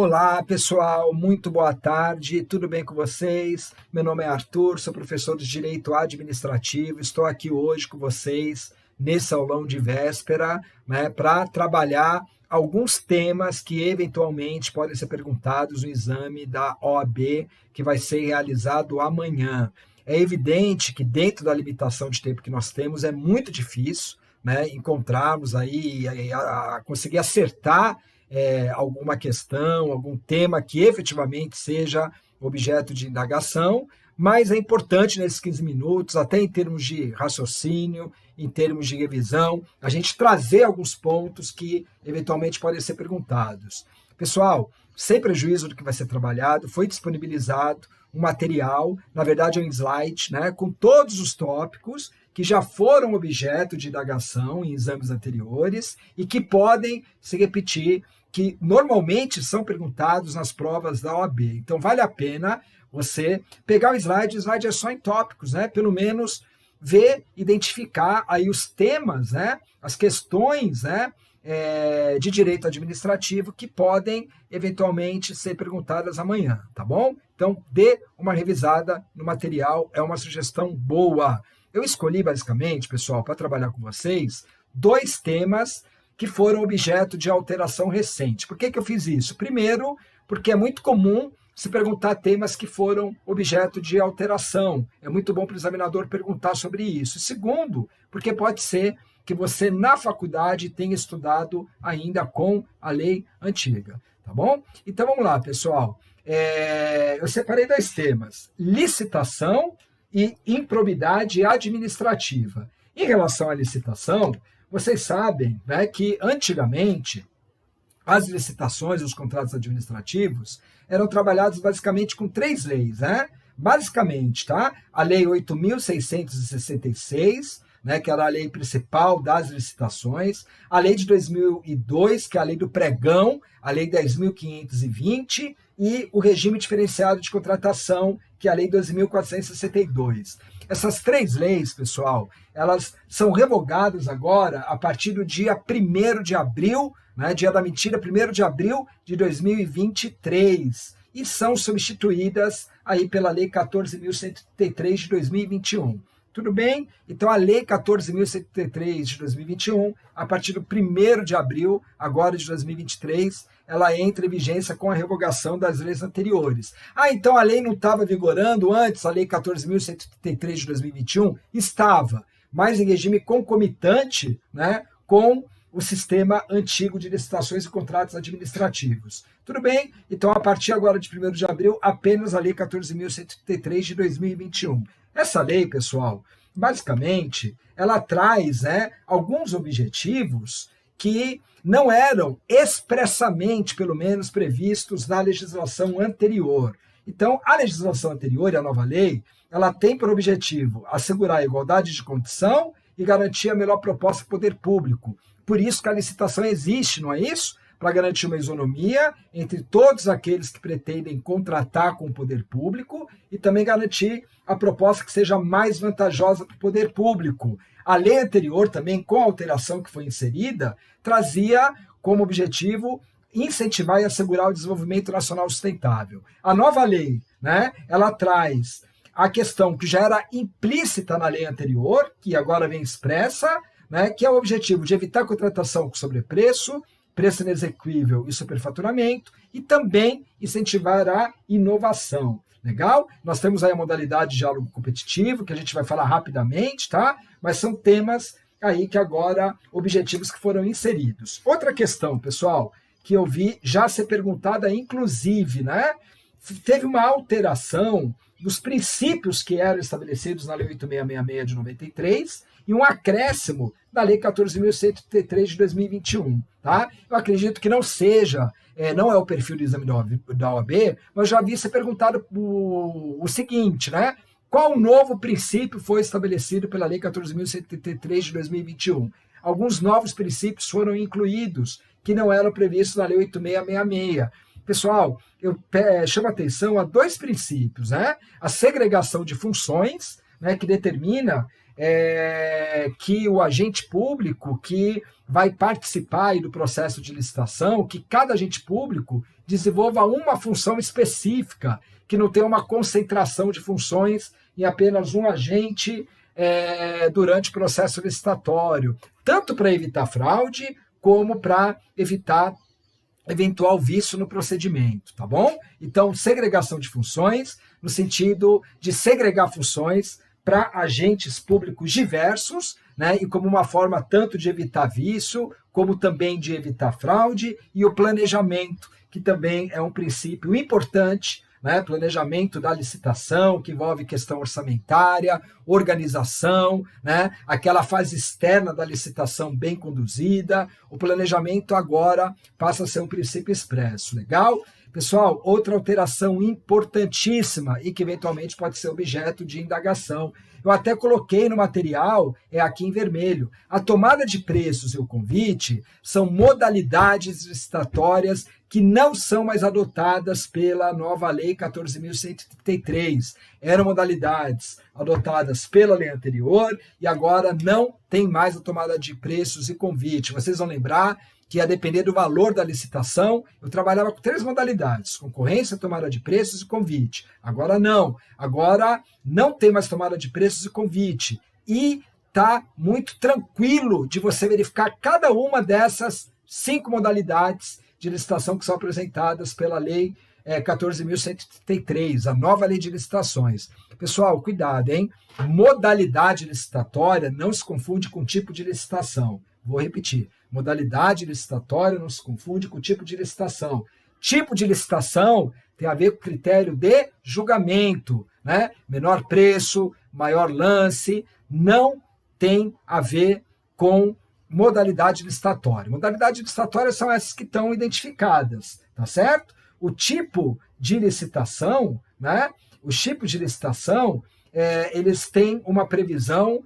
Olá, pessoal, muito boa tarde, tudo bem com vocês? Meu nome é Arthur, sou professor de Direito Administrativo, estou aqui hoje com vocês nesse aulão de véspera, né, para trabalhar alguns temas que eventualmente podem ser perguntados no exame da OAB, que vai ser realizado amanhã. É evidente que dentro da limitação de tempo que nós temos é muito difícil, né, encontrarmos aí, conseguir acertar alguma questão, algum tema que efetivamente seja objeto de indagação, mas é importante nesses 15 minutos, até em termos de raciocínio, em termos de revisão, a gente trazer alguns pontos que eventualmente podem ser perguntados. Pessoal, sem prejuízo do que vai ser trabalhado, foi disponibilizado um material, na verdade é um slide, né, com todos os tópicos que já foram objeto de indagação em exames anteriores e que podem se repetir, que normalmente são perguntados nas provas da OAB. Então, vale a pena você pegar o slide é só em tópicos, né? Pelo menos ver, identificar aí os temas, né? As questões, né? De direito administrativo que podem eventualmente ser perguntadas amanhã, tá bom? Então, dê uma revisada no material, é uma sugestão boa. Eu escolhi basicamente, pessoal, para trabalhar com vocês, 2 temas que foram objeto de alteração recente. Por que eu fiz isso? Primeiro, porque é muito comum se perguntar temas que foram objeto de alteração. É muito bom para o examinador perguntar sobre isso. Segundo, porque pode ser que você, na faculdade, tenha estudado ainda com a lei antiga. Tá bom? Então, vamos lá, pessoal. Eu separei 2 temas. Licitação e improbidade administrativa. Em relação à licitação, vocês sabem, né, que antigamente as licitações e os contratos administrativos eram trabalhados basicamente com 3 leis, né? Basicamente, tá? A Lei 8.666, né, que era a lei principal das licitações, a Lei de 2002, que é a Lei do Pregão, a Lei 10.520 e o Regime Diferenciado de Contratação, que é a Lei 12.462. Essas 3 leis, pessoal, elas são revogadas agora a partir do dia 1º de abril, né, dia da mentira, 1º de abril de 2023, e são substituídas aí pela Lei 14.133 de 2021. Tudo bem? Então, a Lei 14.133 de 2021, a partir do 1º de abril, agora de 2023, ela entra em vigência com a revogação das leis anteriores. Então a lei não estava vigorando antes, a Lei 14.133 de 2021? Estava, mas em regime concomitante, né, com o sistema antigo de licitações e contratos administrativos. Tudo bem? Então, a partir agora de 1º de abril, apenas a Lei 14.133 de 2021. Essa lei, pessoal, basicamente, ela traz, né, alguns objetivos que não eram expressamente, pelo menos, previstos na legislação anterior. Então, a legislação anterior e a nova lei, ela tem por objetivo assegurar a igualdade de condição e garantir a melhor proposta do poder público. Por isso que a licitação existe, não é isso? Para garantir uma isonomia entre todos aqueles que pretendem contratar com o poder público e também garantir a proposta que seja mais vantajosa para o poder público. A lei anterior também, com a alteração que foi inserida, trazia como objetivo incentivar e assegurar o desenvolvimento nacional sustentável. A nova lei, né, ela traz a questão que já era implícita na lei anterior, que agora vem expressa, né, que é o objetivo de evitar contratação com sobrepreço, preço inexequível e superfaturamento, e também incentivar a inovação. Legal? Nós temos aí a modalidade de diálogo competitivo, que a gente vai falar rapidamente, tá? Mas são temas aí que agora, objetivos que foram inseridos. Outra questão, pessoal, que eu vi já ser perguntada, inclusive, né? Teve uma alteração dos princípios que eram estabelecidos na Lei 8.666 de 93 e um acréscimo da Lei 14.133 de 2021. Tá? Eu acredito que não seja, não é o perfil do exame da OAB, mas já vi ser perguntado o seguinte, né? Qual novo princípio foi estabelecido pela Lei 14.133 de 2021? Alguns novos princípios foram incluídos que não eram previstos na Lei 8.666. Pessoal, eu chamo a atenção a 2 princípios, né? A segregação de funções, né, que determina que o agente público que vai participar aí do processo de licitação, que cada agente público desenvolva uma função específica, que não tenha uma concentração de funções em apenas um agente durante o processo licitatório, tanto para evitar fraude, como para evitar eventual vício no procedimento, tá bom? Então, segregação de funções, no sentido de segregar funções para agentes públicos diversos, né, e como uma forma tanto de evitar vício, como também de evitar fraude, e o planejamento, que também é um princípio importante, né, planejamento da licitação, que envolve questão orçamentária, organização, né, aquela fase externa da licitação bem conduzida. O planejamento agora passa a ser um princípio expresso. Legal? Pessoal, outra alteração importantíssima e que eventualmente pode ser objeto de indagação. Eu até coloquei no material, aqui em vermelho. A tomada de preços e o convite são modalidades licitatórias que não são mais adotadas pela nova Lei 14.133. Eram modalidades adotadas pela lei anterior e agora não tem mais a tomada de preços e convite. Vocês vão lembrar que, a depender do valor da licitação, eu trabalhava com 3 modalidades: concorrência, tomada de preços e convite. Agora não tem mais tomada de preços e convite. E está muito tranquilo de você verificar cada uma dessas 5 modalidades de licitação que são apresentadas pela Lei 14.133, a nova Lei de Licitações. Pessoal, cuidado, hein? Modalidade licitatória não se confunde com tipo de licitação. Vou repetir. Modalidade licitatória não se confunde com tipo de licitação. Tipo de licitação tem a ver com critério de julgamento, né? Menor preço, maior lance, não tem a ver com modalidade licitatória. Modalidade licitatória são essas que estão identificadas, tá certo? O tipo de licitação, né? Os tipos de licitação, eles têm uma previsão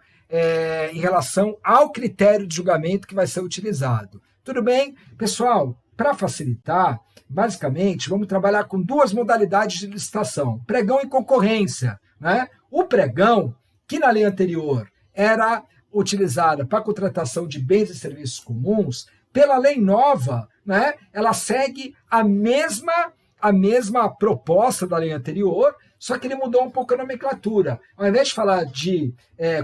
em relação ao critério de julgamento que vai ser utilizado. Tudo bem? Pessoal, para facilitar, basicamente, vamos trabalhar com 2 modalidades de licitação: pregão e concorrência, né? O pregão, que na lei anterior era utilizada para contratação de bens e serviços comuns, pela lei nova, né, ela segue a mesma proposta da lei anterior, só que ele mudou um pouco a nomenclatura. Ao invés de falar de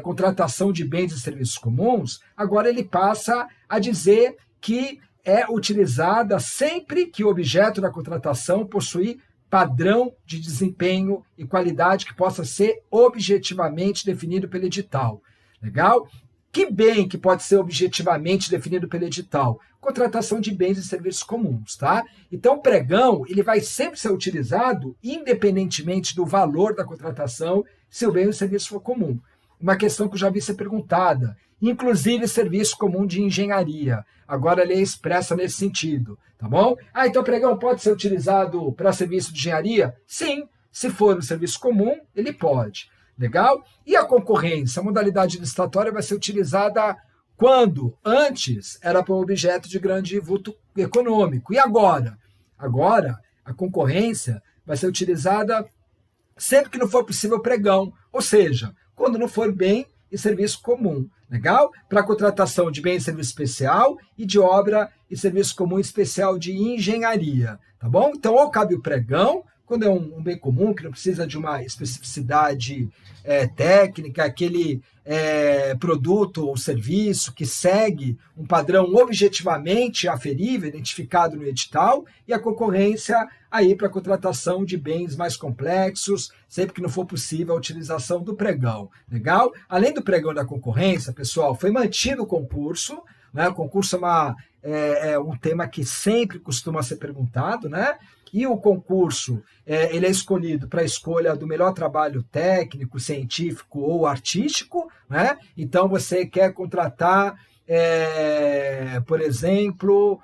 contratação de bens e serviços comuns, agora ele passa a dizer que é utilizada sempre que o objeto da contratação possuir padrão de desempenho e qualidade que possa ser objetivamente definido pelo edital. Legal? Que bem que pode ser objetivamente definido pelo edital? Contratação de bens e serviços comuns, tá? Então, o pregão, ele vai sempre ser utilizado independentemente do valor da contratação, se o bem ou serviço for comum. Uma questão que eu já vi ser perguntada, inclusive serviço comum de engenharia. Agora a lei é expressa nesse sentido, tá bom? Então o pregão pode ser utilizado para serviço de engenharia? Sim, se for no serviço comum, ele pode. Legal? E a concorrência? A modalidade licitatória vai ser utilizada quando? Antes era para um objeto de grande vulto econômico. E agora? Agora, a concorrência vai ser utilizada sempre que não for possível pregão, ou seja, quando não for bem e serviço comum. Legal? Para contratação de bem e serviço especial e de obra e serviço comum especial de engenharia. Tá bom? Então, ou cabe o pregão, quando é um bem comum, que não precisa de uma especificidade técnica, aquele produto ou serviço que segue um padrão objetivamente aferível, identificado no edital, e a concorrência aí para a contratação de bens mais complexos, sempre que não for possível a utilização do pregão. Legal? Além do pregão da concorrência, pessoal, foi mantido o concurso, né? O concurso é um tema que sempre costuma ser perguntado, né? E o concurso, ele é escolhido para a escolha do melhor trabalho técnico, científico ou artístico, né? Então, você quer contratar, por exemplo,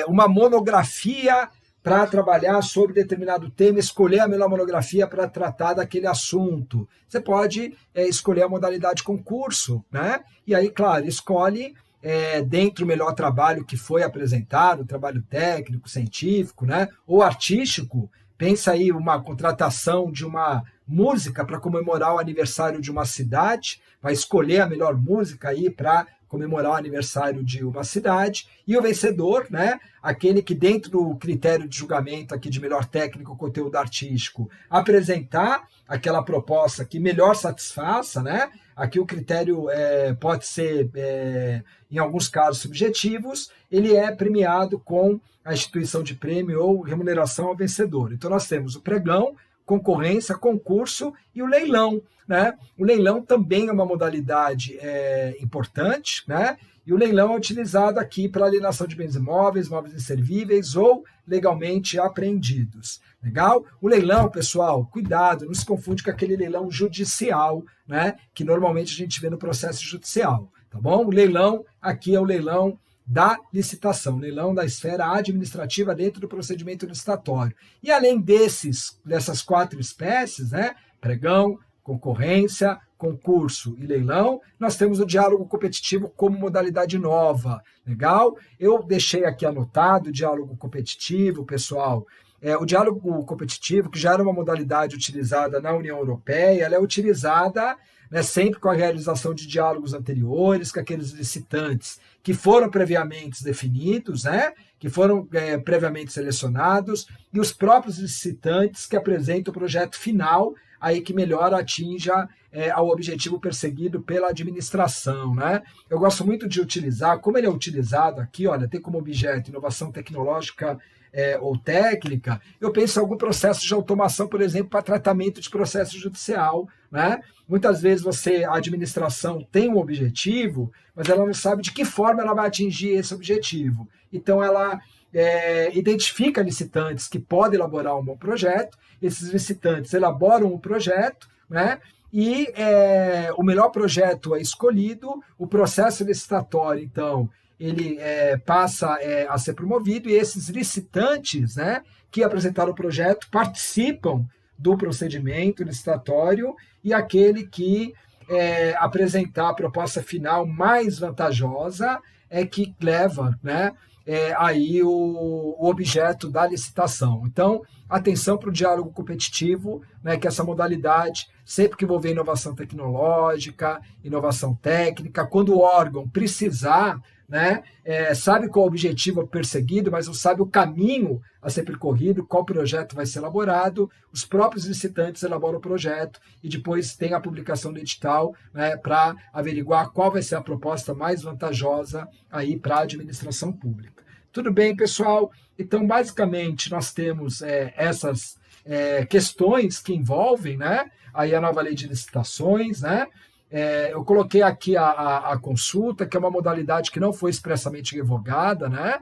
uma monografia para trabalhar sobre determinado tema, escolher a melhor monografia para tratar daquele assunto. Você pode escolher a modalidade concurso, né? E aí, claro, escolhe dentro do melhor trabalho que foi apresentado, trabalho técnico, científico, né, ou artístico. Pensa aí uma contratação de uma música para comemorar o aniversário de uma cidade, vai escolher a melhor música aí para comemorar o aniversário de uma cidade, e o vencedor, né, aquele que dentro do critério de julgamento aqui de melhor técnico, conteúdo artístico, apresentar aquela proposta que melhor satisfaça, né, aqui o critério pode ser, em alguns casos, subjetivos, ele é premiado com a instituição de prêmio ou remuneração ao vencedor. Então nós temos o pregão, concorrência, concurso e o leilão, né? O leilão também é uma modalidade importante, né? E o leilão é utilizado aqui para alienação de bens imóveis, móveis inservíveis ou legalmente apreendidos. Legal? O leilão, pessoal, cuidado, não se confunde com aquele leilão judicial, né? Que normalmente a gente vê no processo judicial, tá bom? O leilão aqui é o leilão da licitação, leilão da esfera administrativa dentro do procedimento licitatório. E além dessas 4 espécies, né, pregão, concorrência, concurso e leilão, nós temos o diálogo competitivo como modalidade nova. Legal? Eu deixei aqui anotado o diálogo competitivo, pessoal. O diálogo competitivo, que já era uma modalidade utilizada na União Europeia, ela é utilizada, né, sempre com a realização de diálogos anteriores, com aqueles licitantes que foram previamente definidos, né, que foram previamente selecionados, e os próprios licitantes que apresentam o projeto final, aí que melhor atinja ao objetivo perseguido pela administração, né? Eu gosto muito de utilizar, como ele é utilizado aqui, olha, tem como objeto inovação tecnológica ou técnica, eu penso em algum processo de automação, por exemplo, para tratamento de processo judicial, né? Muitas vezes a administração tem um objetivo, mas ela não sabe de que forma ela vai atingir esse objetivo. Então, ela identifica licitantes que podem elaborar um bom projeto, esses licitantes elaboram um projeto, né? E o melhor projeto é escolhido, o processo licitatório, então, ele passa a ser promovido, e esses licitantes, né, que apresentaram o projeto participam do procedimento licitatório, e aquele que apresentar a proposta final mais vantajosa é que leva, né, aí o objeto da licitação. Então, atenção para o diálogo competitivo, né, que é essa modalidade, sempre que envolver inovação tecnológica, inovação técnica, quando o órgão precisar, né, sabe qual é o objetivo perseguido, mas não sabe o caminho a ser percorrido, qual projeto vai ser elaborado, os próprios licitantes elaboram o projeto e depois tem a publicação do edital, né, para averiguar qual vai ser a proposta mais vantajosa aí para a administração pública. Tudo bem, pessoal? Então, basicamente, nós temos essas questões que envolvem, né, aí a nova lei de licitações, né? Eu coloquei aqui a consulta, que é uma modalidade que não foi expressamente revogada, né?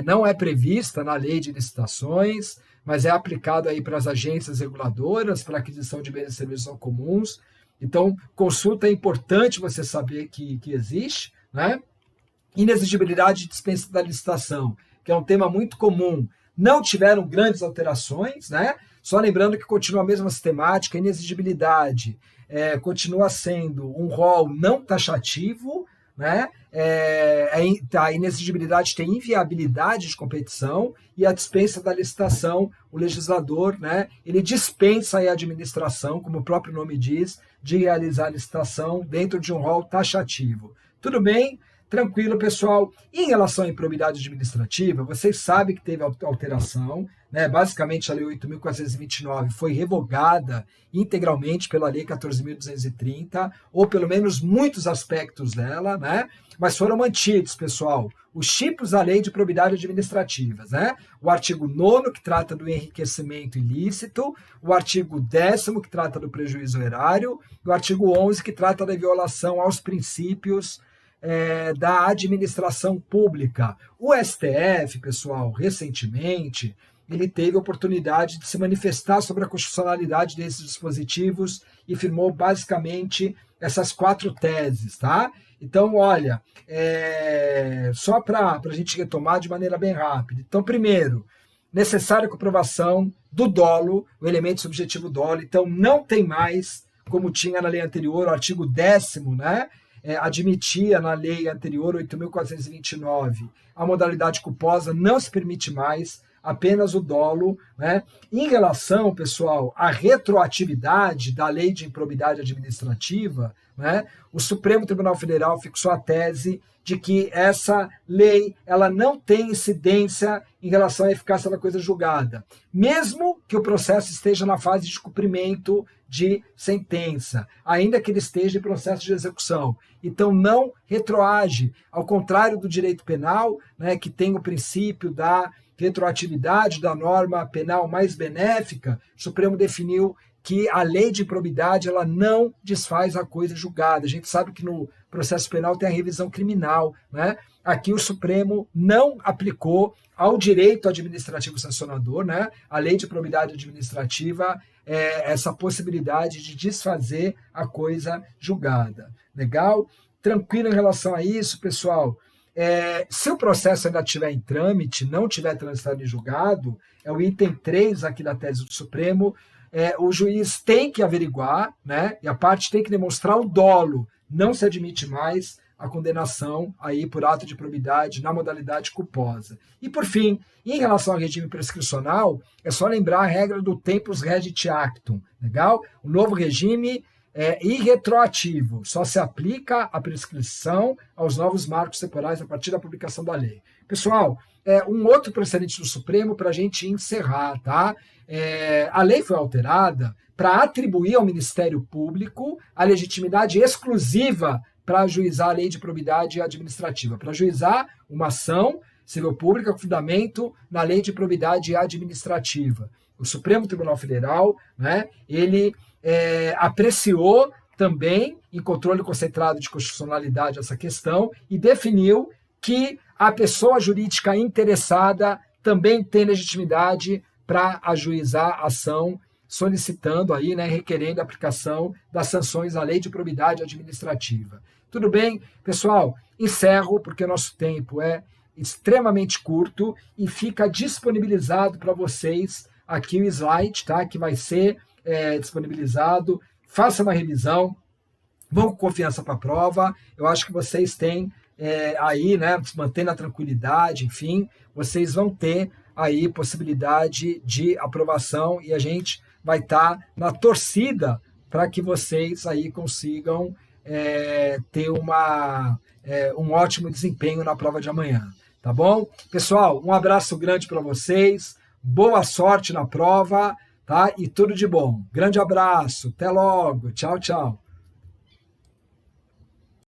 Não é prevista na lei de licitações, mas é aplicado aí para as agências reguladoras, para aquisição de bens e serviços não comuns. Então, consulta é importante você saber que existe, né? Inexigibilidade e dispensa da licitação, que é um tema muito comum. Não tiveram grandes alterações, né? Só lembrando que continua a mesma sistemática, a inexigibilidade continua sendo um rol não taxativo, né? A inexigibilidade tem inviabilidade de competição, e a dispensa da licitação, o legislador, né, ele dispensa a administração, como o próprio nome diz, de realizar a licitação dentro de um rol taxativo. Tudo bem? Tranquilo, pessoal. Em relação à improbidade administrativa, vocês sabem que teve alteração, né? Basicamente, a Lei 8.429 foi revogada integralmente pela Lei 14.230, ou pelo menos muitos aspectos dela, né? Mas foram mantidos, pessoal, os tipos da Lei de Probidade Administrativa, né? O artigo 9º, que trata do enriquecimento ilícito, o artigo 10º, que trata do prejuízo erário, e o artigo 11º, que trata da violação aos princípios da administração pública. O STF, pessoal, recentemente, ele teve a oportunidade de se manifestar sobre a constitucionalidade desses dispositivos e firmou basicamente essas 4 teses, tá? Então, olha, só para a gente retomar de maneira bem rápida. Então, primeiro, necessária comprovação do dolo, o elemento subjetivo dolo. Então, não tem mais, como tinha na lei anterior, o artigo 10º, né? Admitia na lei anterior, 8.429, a modalidade culposa, não se permite mais apenas o dolo, né? Em relação, pessoal, à retroatividade da lei de improbidade administrativa, né, o Supremo Tribunal Federal fixou a tese de que essa lei ela não tem incidência em relação à eficácia da coisa julgada, mesmo que o processo esteja na fase de cumprimento de sentença, ainda que ele esteja em processo de execução. Então, não retroage, ao contrário do direito penal, né, que tem o princípio da retroatividade da norma penal mais benéfica. O Supremo definiu que a lei de improbidade ela não desfaz a coisa julgada. A gente sabe que no processo penal tem a revisão criminal, né? Aqui o Supremo não aplicou ao direito administrativo sancionador, né? A lei de improbidade administrativa, essa possibilidade de desfazer a coisa julgada. Legal? Tranquilo em relação a isso, pessoal? Se o processo ainda estiver em trâmite, não tiver transitado em julgado, é o item 3 aqui da tese do Supremo, o juiz tem que averiguar, né, e a parte tem que demonstrar o dolo. Não se admite mais a condenação aí por ato de improbidade na modalidade culposa. E, por fim, em relação ao regime prescricional, é só lembrar a regra do tempus regit actum, legal? O novo regime é irretroativo, só se aplica a prescrição aos novos marcos temporais a partir da publicação da lei. Pessoal, um outro precedente do Supremo para a gente encerrar, tá? A lei foi alterada para atribuir ao Ministério Público a legitimidade exclusiva para ajuizar a lei de probidade administrativa, para ajuizar uma ação civil pública com fundamento na lei de probidade administrativa. O Supremo Tribunal Federal, né, ele apreciou também, em controle concentrado de constitucionalidade, essa questão e definiu que a pessoa jurídica interessada também tem legitimidade para ajuizar a ação, solicitando aí, né, requerendo a aplicação das sanções à lei de probidade administrativa. Tudo bem? Pessoal, encerro, porque o nosso tempo é extremamente curto e fica disponibilizado para vocês aqui o slide, tá? Que vai ser disponibilizado. Faça uma revisão, vão com confiança para a prova. Eu acho que vocês têm aí, né, mantendo a tranquilidade, enfim, vocês vão ter aí possibilidade de aprovação e a gente vai estar na torcida para que vocês aí consigam ter um ótimo desempenho na prova de amanhã, tá bom? Pessoal, um abraço grande para vocês, boa sorte na prova, tá? E tudo de bom. Grande abraço, até logo, tchau, tchau.